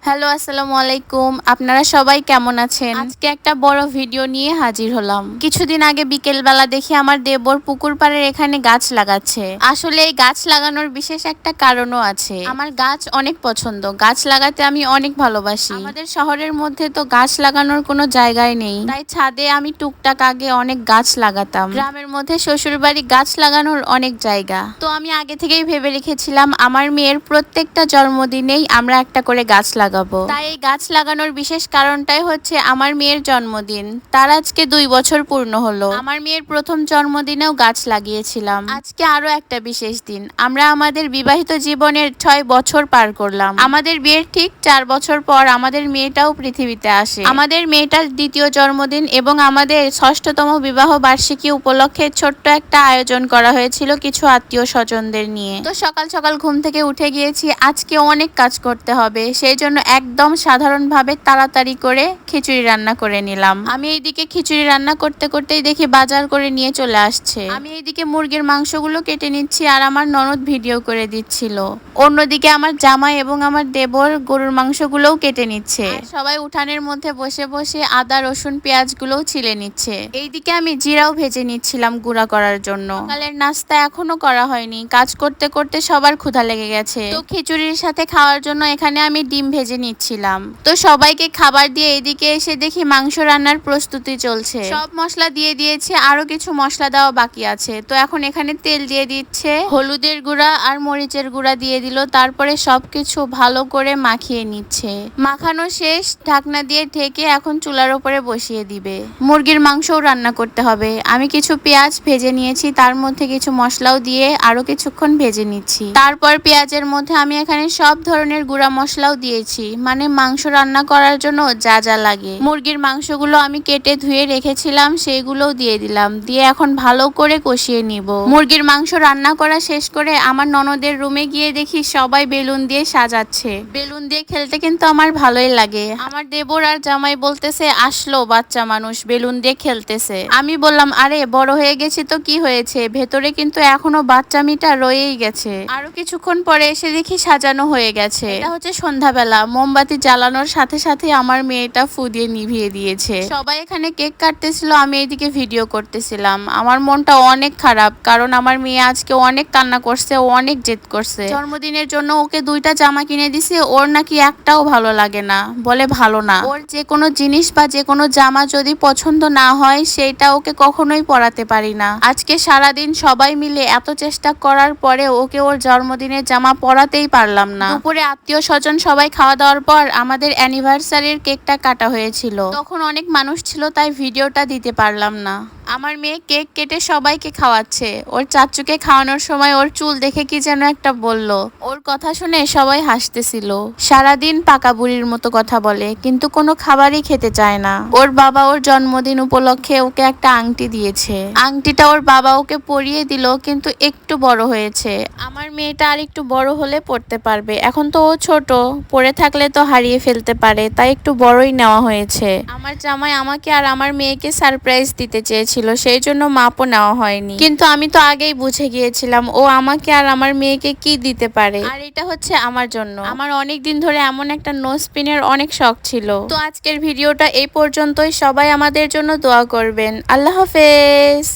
Hello, আসসালামু আলাইকুম। আপনারা সবাই কেমন আছেন? আজকে একটা বড় ভিডিও নিয়ে হাজির হলাম। কিছুদিন আগে বিকেলবেলা দেখি আমার দেবর পুকুর পাড়ের এখানে গাছ লাগাচ্ছে। আসলে এই গাছ লাগানোর বিশেষ একটা কারণও আছে। আমার গাছ অনেক পছন্দ, গাছ লাগাতে আমি অনেক ভালোবাসি। আমাদের শহরের মধ্যে তো গাছ লাগানোর কোনো জায়গায় নেই, তাই ছাদে আমি টুকটাক আগে অনেক গাছ লাগাতাম। গ্রামের মধ্যে শ্বশুর বাড়ি গাছ লাগানোর অনেক জায়গা, তো আমি আগে থেকেই ভেবে রেখেছিলাম আমার মেয়ের প্রত্যেকটা জন্মদিনেই আমরা একটা করে গাছ লাগাবো। তাই এই গাছ লাগানোর বিশেষ কারণটাই হচ্ছে আমার মেয়ের জন্মদিন। তার আজকে 2 বছর পূর্ণ হলো। আমার মেয়ের প্রথম জন্মদিনেও গাছ লাগিয়েছিলাম। আজকে আরো একটা বিশেষ দিন। আমরা আমাদের বিবাহিত জীবনের 6 বছর পার করলাম। আমাদের বিয়ের ঠিক 4 বছর পর আমাদের মেয়েটাও পৃথিবীতে আসে। আমাদের মেয়েটার দ্বিতীয় জন্মদিন এবং আমাদের 6ষ্ঠতম বিবাহ বার্ষিকী উপলক্ষে ছোট্ট একটা আয়োজন করা হয়েছিল কিছু আত্মীয় স্বজনদের নিয়ে। তো সকাল সকাল ঘুম থেকে উঠে গিয়েছি, আজকে অনেক কাজ করতে হবে, সেই জন্য একদম সাধারণভাবে তাড়াতাড়ি করে খিচুড়ি রান্না করে নিলাম। আমি এইদিকে খিচুড়ি রান্না করতে করতেই দেখি বাজার করে নিয়ে চলে আসছে। আমি এইদিকে মুরগির মাংসগুলো কেটে নিচ্ছি আর আমার ননদ ভিডিও করে দিচ্ছিল। অন্যদিকে আমার জামাই এবং আমার দেবর গরুর মাংসগুলোও কেটে নিচ্ছে। সবাই উঠানের মধ্যে বসে বসে আদা রসুন পেঁয়াজগুলোও ছিলে নিচ্ছে। এইদিকে আমি জিরাও ভেজে নিচ্ছিলাম গুঁড়া করার জন্য। সকালের নাস্তা এখনো করা হয়নি, কাজ করতে করতে সবার ক্ষুধা লেগে গেছে। তো খিচুড়ির সাথে খাওয়ার জন্য এখানে আমি ডিম ভেজে নিচ্ছিলাম। তো সবাইকে খাবার দিয়ে এদিকে এসে দেখি মাংস রান্নার প্রস্তুতি চলছে। সব মশলা দিয়ে দিয়েছে, আরো কিছু মশলা দেওয়া বাকি আছে। তো এখন এখানে তেল দিয়ে দিচ্ছে, হলুদের গুঁড়া আর মরিচের গুঁড়া দিয়ে দিল। তারপরে সবকিছু ভালো করে মাখিয়ে নিচ্ছে। মাখানো শেষ, ঢাকনা দিয়ে ঢেকে এখন চুলার উপরে বসিয়ে দিবে। মুরগির মাংসও রান্না করতে হবে। আমি কিছু পেঁয়াজ ভেজে নিয়েছি, তার মধ্যে কিছু মশলাও দিয়ে আরো কিছুক্ষণ ভেজে নিচ্ছি। তারপর পেঁয়াজের মধ্যে আমি এখানে সব ধরনের গুঁড়া মশলাও দিয়েছি, মানে মাংস রান্না করার জন্য যা যা লাগে। মুরগির মাংসগুলো আমি কেটে ধুয়ে রেখেছিলাম, সেগুলোও দিয়ে দিলাম। দিয়ে এখন ভালো করে কষিয়ে নিব। মুরগির মাংস রান্না করা শেষ করে আমার ননদের রুমে গিয়ে দেখি সবাই বেলুন দিয়ে সাজাচ্ছে। বেলুন দিয়ে খেলতে কিন্তু আমার ভালোই লাগে। আমার দেবর আর জামাই বলতেছে আসলো বাচ্চা মানুষ, বেলুন দিয়ে খেলতেছে। আমি বললাম আরে বড় হয়ে গেছি তো কি হয়েছে, ভেতরে কিন্তু এখনো বাচ্চামিটা রয়েই গেছে। আরো কিছুক্ষণ পরে এসে দেখি সাজানো হয়ে গেছে। এটা হচ্ছে সন্ধ্যাবেলা, মোমবাতি জ্বালানোর সাথে সাথে আমার মেয়েটা ফু দিয়ে নিভিয়ে দিয়েছে। সবাই এখানে কেক কাটতেছিল, আমি এইদিকে ভিডিও করতেছিলাম। আমার মনটা অনেক খারাপ, কারণ আমার মেয়ে আজকে অনেক কান্না করছে, অনেক জেদ করছে। জন্মদিনের জন্য ওকে 2টা জামা কিনে দিছি, ওর নাকি একটাও ভালো লাগে না, বলে ভালো না। ওর যে কোনো জিনিস বা যে কোনো জামা যদি পছন্দ না হয় সেটা ওকে কখনোই পরাতে পারি না। আজকে সারাদিন সবাই মিলে এত চেষ্টা করার পরে ওকে ওর জন্মদিনের জামা পরাতেই পারলাম না। দুপুরে আত্মীয় স্বজন সবাই খাওয়া দাওয়ার পর আমাদের অ্যানিভার্সারির কেকটা কাটা হয়েছিল। তখন অনেক মানুষ ছিল, তাই ভিডিওটা দিতে পারলাম না। আমার মেয়ে কেক কেটে সবাইকে খাওয়াচ্ছে। ওর চাচুকে খাওয়ানোর সময় ওর চুল দেখে কি যেন একটা বলল। ওর কথা শুনে সবাই হাসতেছিল। সারাদিন পাকা বুড়ির মতো কথা বলে, কিন্তু কোনো খাবারই খেতে চায় না। ওর বাবা ওর জন্মদিন উপলক্ষে ওকে একটা আংটি দিয়েছে। আংটিটা ওর বাবা ওকে পরিয়ে দিল, কিন্তু একটু বড় হয়েছে। আমার মেয়েটা আর একটু বড় হলে পড়তে পারবে, এখন তো ও ছোট, পড়ে থাকলে তো হারিয়ে ফেলতে পারে, তাই একটু বড়ই নেওয়া হয়েছে। আমার জামাই আমাকে আর আমার মেয়েকে সারপ্রাইজ দিতে চেয়েছিল, সেই জন্য মাপও নেওয়া হয়নি। কিন্তু আমি তো আগেই বুঝে গিয়েছিলাম ও আমাকে আর আমার মেয়েকে কি দিতে পারে। আর এটা হচ্ছে আমার জন্য। আমার অনেক দিন ধরে এমন একটা নোজ পিনের অনেক শখ ছিল। তো আজকের ভিডিওটা এই পর্যন্তই। সবাই আমাদের জন্য দোয়া করবেন। আল্লাহ হাফেজ।